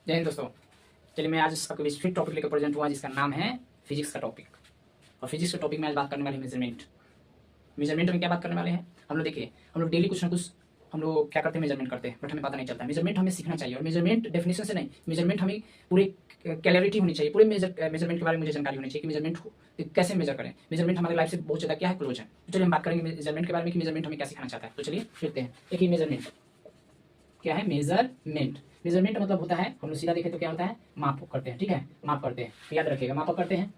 जय हिंद दोस्तों। चलिए मैं आज आपके बीच फिर टॉपिक लेकर प्रेजेंट हुआ जिसका नाम है फिजिक्स का टॉपिक। और फिजिक्स के टॉपिक में आज बात करने वाले हैं मेजरमेंट। मेजरमेंट में क्या बात करने वाले हैं हम लोग? देखिए हम लोग डेली कुछ ना कुछ हम लोग क्या करते हैं, मेजरमेंट करते हैं, बट हमें पता नहीं चलता। मेजरमेंट हमें सीखना चाहिए और मेजरमेंट डेफिनेशन से नहीं, मेजरमेंट हमें पूरे क्लैरिटी होनी चाहिए, पूरे मेजरमेंट के बारे में मुझे जानकारी होनी चाहिए कि मेजरमेंट कैसे मेजर करें। मेजरमेंट हमारे लाइफ से बहुत ज़्यादा क्या है, क्लोज है। तो चलिए हम बात करेंगे मेजरमेंट के बारे में कि मेजरमेंट हमें क्या सिखाना चाहता है। तो चलिए देखते हैं। देखिए मेजरमेंट क्या है? मेजरमेंट। मेजरमेंट मतलब होता है, हम लोग सीधा देखें तो क्या होता है, माप करते हैं। ठीक है, माप करते हैं, तो याद रखिएगा माप करते हैं।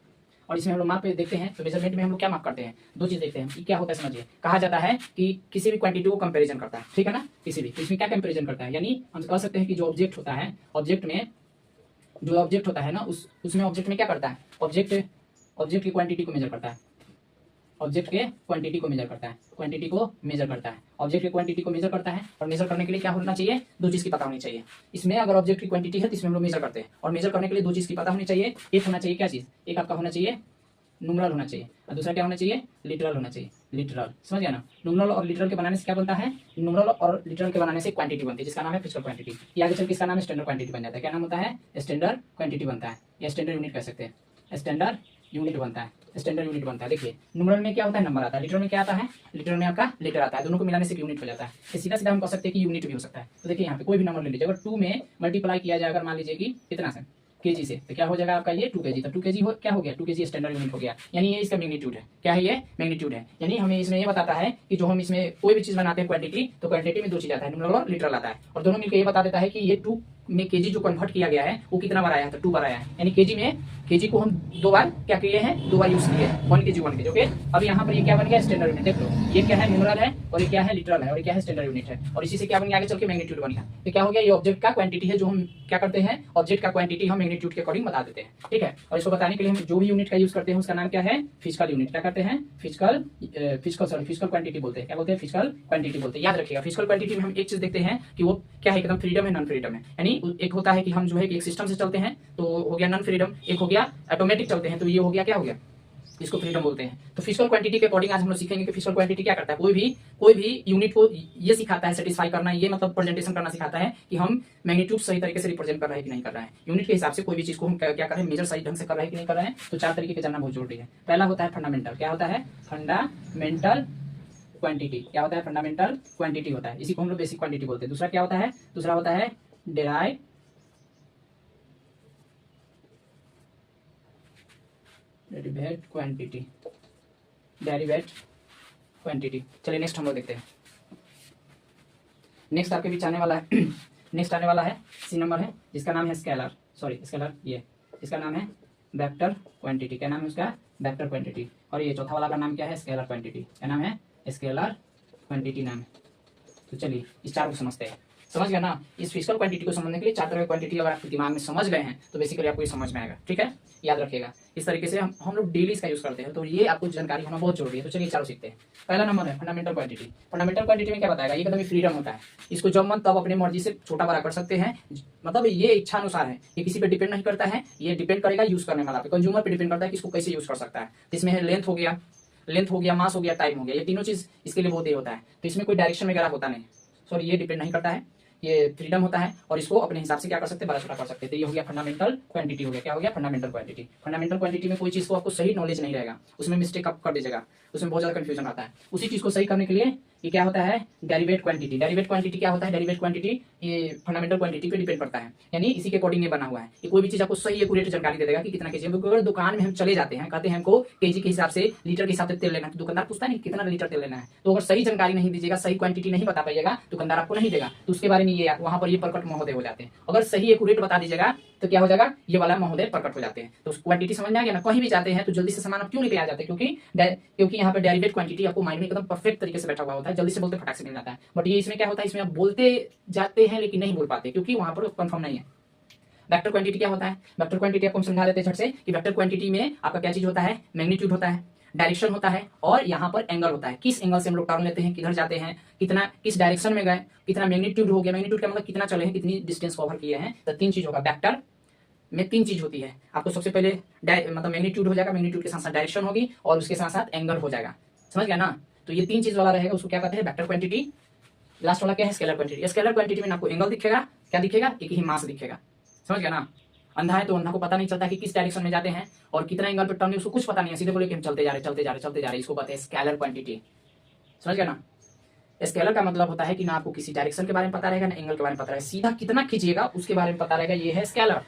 और इसमें हम लोग माप पे देखते हैं तो मेजरमेंट में हम लोग क्या माप करते हैं, दो चीज देखते हैं कि क्या होता है। समझिए, कहा जाता है कि किसी भी क्वांटिटी को कंपैरिजन करता है, ठीक है ना, किसी भी। इसमें क्या कंपैरिजन करता है, यानी हम कह सकते हैं कि जो ऑब्जेक्ट होता है, ऑब्जेक्ट में जो ऑब्जेक्ट होता है ना, उसमें ऑब्जेक्ट में क्या करता है, ऑब्जेक्ट की क्वांटिटी को मेजर करता है। ऑब्जेक्ट के क्वांटिटी को मेजर करता है, क्वांटिटी को मेजर करता है, ऑब्जेक्ट की क्वांटिटी को मेजर करता है। और मेजर करने के लिए क्या होना चाहिए, दो चीज की पता होनी चाहिए। इसमें अगर ऑब्जेक्ट की क्वांटिटी है तो इसमें हम लोग मेजर करते हैं, और मेजर करने के लिए दो चीज की पता होनी चाहिए। एक होना चाहिए क्या चीज, एक आपका होना चाहिए न्यूमरल होना चाहिए, और दूसरा क्या होना चाहिए, लिटरल होना चाहिए। लिटरल, समझ गया ना। न्यूमरल और लिटरल के बनाने से क्या बनता है, न्यूमरल और लिटरल के बनाने से क्वांटिटी बनती है जिसका नाम है फिजिकल क्वांटिटी। ये आगे चल के इसका नाम स्टैंडर्ड क्वांटिटी बन जाता है। क्या नाम होता है, स्टैंडर्ड क्वांटिटी बनता है, या स्टैंडर्ड यूनिट कह सकते हैं। स्टैंडर्ड यूनिट बनता है, स्टैंडर्ड यूनिट बनता है। देखिए न्यूमरल में क्या होता है, नंबर आता है। लिटरल में क्या आता है, लिटरल में आपका लीटर आता है। दोनों को मिलाने से यूनिट हो जाता है। तो सीधा सीधा हम कह सकते हैं कि यूनिट भी हो सकता है। तो देखिए यहाँ पे कोई भी नंबर ले लीजिए, अगर 2 में मल्टीप्लाई किया जाए, अगर मान लीजिए कि कितना से, केजी से, तो क्या हो जाएगा आपका ये 2 kg। तो 2 kg क्या हो गया, 2 kg स्टैंडर्ड यूनिट हो गया। यानी ये इसका मैग्नीट्यूड है। क्या है ये, मैग्नीट्यूड है। यानी हमें इसमें ये बताता है कि जो हम इसमें कोई भी चीज बनाते हैं क्वांटिटी, तो क्वांटिटी में दो चीज आता है, न्यूमरल और लिटरल आता है। और दोनों मिलकर ये बता देता है कि ये 2 में केजी जो कन्वर्ट किया गया है वो कितना बार आया है, तो 2 बार आया है। यानी केजी में, केजी को हम 2 बार क्या किए हैं, 2 बार यूज किए हैं। 1 kg 1 kg। ओके, अब यहाँ पर ये क्या बन गया, स्टैंडर्ड यूनिट। देख लो, ये क्या है, न्यूमरल है, और ये क्या है, लिटरल है, और ये क्या है, स्टैंडर्ड यूनिट है। और इसी से क्या बन गया, आगे चल के मैग्नीट्यूड बन गया। तो क्या हो गया, ये ऑब्जेक्ट का क्वांटिटी है, जो हम क्या करते हैं, ऑब्जेक्ट का क्वांटिटी हम मैग्नीट्यूड के अकॉर्डिंग बता देते हैं। ठीक है, और इसको बताने के लिए हम जो भी यूनिट का यूज करते हैं उसका नाम क्या है, फिजिकल यूनिट। क्या करते हैं, फिजिकल क्वांटिटी बोलते हैं। क्या बोलते हैं, फिजिकल क्वांटिटी बोलते हैं। याद रखिएगा, फिजिकल क्वांटिटी में हम एक चीज देखते हैं कि वो क्या है, एकदम फ्रीडम है, नॉन फ्रीडम है। यानी एक होता है कि हम जो है एक सिस्टम से चलते हैं तो हो गया नॉन फ्रीडम, एक हो गया ऑटोमेटिक चलते हैं तो ये हो गया क्या हो गया, इसको फ्रीडम बोलते हैं। तो फिजिकल क्वांटिटी के अकॉर्डिंग आज हम लोग सीखेंगे कि फिजिकल क्वांटिटी क्या करता है। कोई भी यूनिट को ये सिखाता है, सेटिस्फाई करना, ये मतलब प्रेजेंटेशन करना सिखाता है कि हम मैग्नीट्यूड सही तरीके से रिप्रेजेंट कर रहे हैं कि नहीं कर रहे हैं। यूनिट के हिसाब से कोई भी चीज को हम क्या कर रहे हैं, मेजर सही ढंग से कर रहे हैं कि नहीं कर रहे हैं। तो 4 तरीके के जानना बहुत जरूरी है। पहला होता है फंडामेंटल। क्या होता है, फंडामेंटल क्वांटिटी। क्या होता है, फंडामेंटल क्वांटिटी होता है, इसी को हम लोग बेसिक क्वांटिटी बोलते हैं। दूसरा क्या होता है, दूसरा होता है डेरिवेट क्वांटिटी। चलिए नेक्स्ट हम लोग देखते हैं। नेक्स्ट आपके बीच आने वाला है नेक्स्ट आने वाला है सी नंबर है, जिसका नाम है स्केलर। ये इसका नाम है वेक्टर क्वांटिटी। क्या नाम है उसका, वेक्टर क्वांटिटी। और ये चौथा वाला का नाम क्या है, स्केलर क्वांटिटी। क्या नाम है, स्केलर क्वांटिटी नाम है। तो चलिए इस चार को समझते हैं। समझ गया ना। इस फिजिकल क्वांटिटी को समझने के लिए 4 तरह की क्वांटिटी अगर आपके दिमाग में समझ गए हैं तो बेसिकली आपको ये समझ में आएगा। ठीक है, याद रखिएगा। इस तरीके से हम लोग डेली इसका यूज करते हैं, तो ये आपको जानकारी होना बहुत जरूरी है। तो चलिए चारों सीखते हैं। पहला नंबर है फंडामेंटल क्वांटिटी। फंडामेंटल क्वांटिटी में क्या बताएगा, ये कदम फ्रीडम होता है। इसको जब मन तब अपनी मर्जी से छोटा बड़ा कर सकते हैं, मतलब ये इच्छा अनुसार है, ये किसी पे डिपेंड नहीं करता है। ये डिपेंड करेगा यूज करने वाला पे, कंज्यूमर पे डिपेंड करता है कि इसको कैसे यूज कर सकता है। तो इसमें लेंथ हो गया, मास हो गया, टाइम हो गया, ये तीनों चीज इसके लिए बहुत होता है। तो इसमें कोई डायरेक्शन वगैरह होता नहीं, सॉरी ये डिपेंड नहीं करता है, ये फ्रीडम होता है। और इसको अपने हिसाब से क्या कर सकते हैं, बड़ा छोटा कर सकते हैं। तो ये हो गया फंडामेंटल क्वांटिटी हो गया। क्या हो गया, फंडामेंटल क्वांटिटी। फंडामेंटल क्वांटिटी में कोई चीज को आपको सही नॉलेज नहीं रहेगा, उसमें मिस्टेक आप कर दीजिएगा, उसमें बहुत ज्यादा कंफ्यूजन आता है। उसी चीज को सही करने के लिए ये क्या होता है, डेरिवेट क्वांटिटी। डेरिवेट क्वांटिटी क्या होता है, डेरिवेट क्वांटिटी ये फंडामेंटल क्वांटिटी पे डिपेंड करता है, यानी इसी के अकॉर्डिंग ये बना हुआ है। ये कोई भी चीज आपको सही एक्यूरेट जानकारी दे देगा कि कितना केजी। अगर दुकान में हम चले जाते हैं, कहते हैं हमको केजी के हिसाब से, लीटर के हिसाब से तेल लेना है, तो दुकानदार पूछता है कितना लीटर तेल लेना है। तो अगर सही जानकारी नहीं दीजिएगा, सही क्वांटिटी नहीं बता पाइएगा, दुकानदार आपको नहीं देगा। तो उसके बारे में ये वहां पर ये प्रकट महोदय हो जाते हैं। अगर सही एक्यूरेट बता दीजिएगा तो क्या हो जाएगा, ये वाला महोदय प्रकट हो जाते हैं। तो क्वांटिटी समझ में आ गया ना। कहीं भी जाते हैं तो जल्दी से सामान आप क्यों लेके आ जाते हैं, क्योंकि यहाँ पे डेरिवेट क्वांटिटी आपको माइंड में एकदम परफेक्ट तरीके से बैठा हुआ होता है, जल्दी से बोलते फटाक से मिल जाता है। बट ये इसमें क्या होता है, इसमें आप बोलते जाते हैं लेकिन नहीं बोल पाते, क्योंकि वहां पर कंफर्म नहीं है। वेक्टर क्वांटिटी क्या होता है, वेक्टर क्वांटिटी आपको हम समझा देते हैं झट से कि वेक्टर क्वांटिटी में आपका क्या चीज होता है, मैग्नीट्यूड होता है, डायरेक्शन होता है, और यहाँ पर एंगल होता है। किस एंगल से हम लोग टर्न लेते हैं, किधर जाते हैं, कितना किस डायरेक्शन में गए, कितना मैग्नीट्यूड हो गया। मैग्नीट्यूड का मतलब कितना चले हैं, कितनी डिस्टेंस कवर किए हैं। तो 3 चीज होगा। वेक्टर में 3 चीज होती है। आपको सबसे पहले मतलब मैग्नीट्यूड हो जाएगा, मैग्नीट्यूड के साथ साथ डायरेक्शन होगी, और उसके साथ साथ एंगल हो जाएगा। समझ गया ना। तो ये 3 चीज वाला रहेगा, उसको क्या कहते हैं, वेक्टर क्वांटिटी। लास्ट वाला क्या है, स्केलर क्वांटिटी। स्केलर क्वांटिटी में आपको एंगल दिखेगा, क्या दिखेगा, एक ही मास दिखेगा। समझ गया ना। अंधा है तो अंधा को पता नहीं चलता कि किस डायरेक्शन में जाते हैं और कितना एंगल पे टर्न है, उसको कुछ पता नहीं है, सीधे बोले कि हम चलते जा रहे, इसको कहते हैं स्केलर क्वांटिटी। समझ गया ना। स्केलर का मतलब होता है कि ना आपको किसी डायरेक्शन के बारे में पता रहेगा, ना एंगल के बारे में पता रहेगा, सीधा कितना खींचिएगा उसके बारे में पता रहेगा, ये है स्केलर।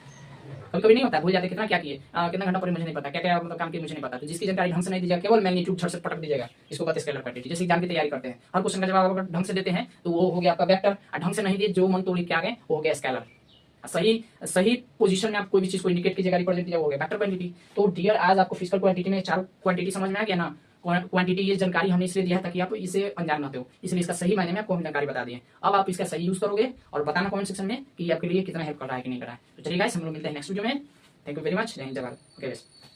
कभी कभी नहीं होता, भूल जाते कितना क्या किए, कितना घंटा पर मुझे नहीं पता, क्या क्या मतलब काम किए मुझे नहीं पता। तो जिसकी जानकारी ढंग से नहीं दीजिएगा, केवल मैग्नीट्यूड झट से पटक दीजिएगा, इसको कहते हैं स्केलर क्वांटिटी। जैसे एग्जाम की तैयारी करते हैं, हर क्वेश्चन का जवाब अगर ढंग से देते हैं तो वो हो गया आपका वेक्टर, और ढंग से नहीं दिए जो मन तो लिख के आ गए वो हो गया स्केलर। सही सही पोजीशन में आप कोई भी चीज को इंडिकेट कीजिएगा, रिप्रेजेंट कीजिएगा, हो गया वेक्टर क्वांटिटी। तो डियर आज आपको फिजिकल क्वांटिटी में 4 क्वांटिटी समझ में आ गया ना। क्वांटिटी ये जानकारी हमने इसलिए दिया है ताकि आप इसे अनजान न हो, इसलिए इसका सही मायने में आपको हम जानकारी बता दिए। अब आप इसका सही यूज करोगे और बताना कमेंट सेक्शन में कि आपके लिए कितना हेल्प कर रहा है कि नहीं कर रहा है। तो चलिए गाइस, हम लोग मिलते हैं नेक्स्ट वीडियो में। Thank you very much. जय हिंद, जय भारत। ओके।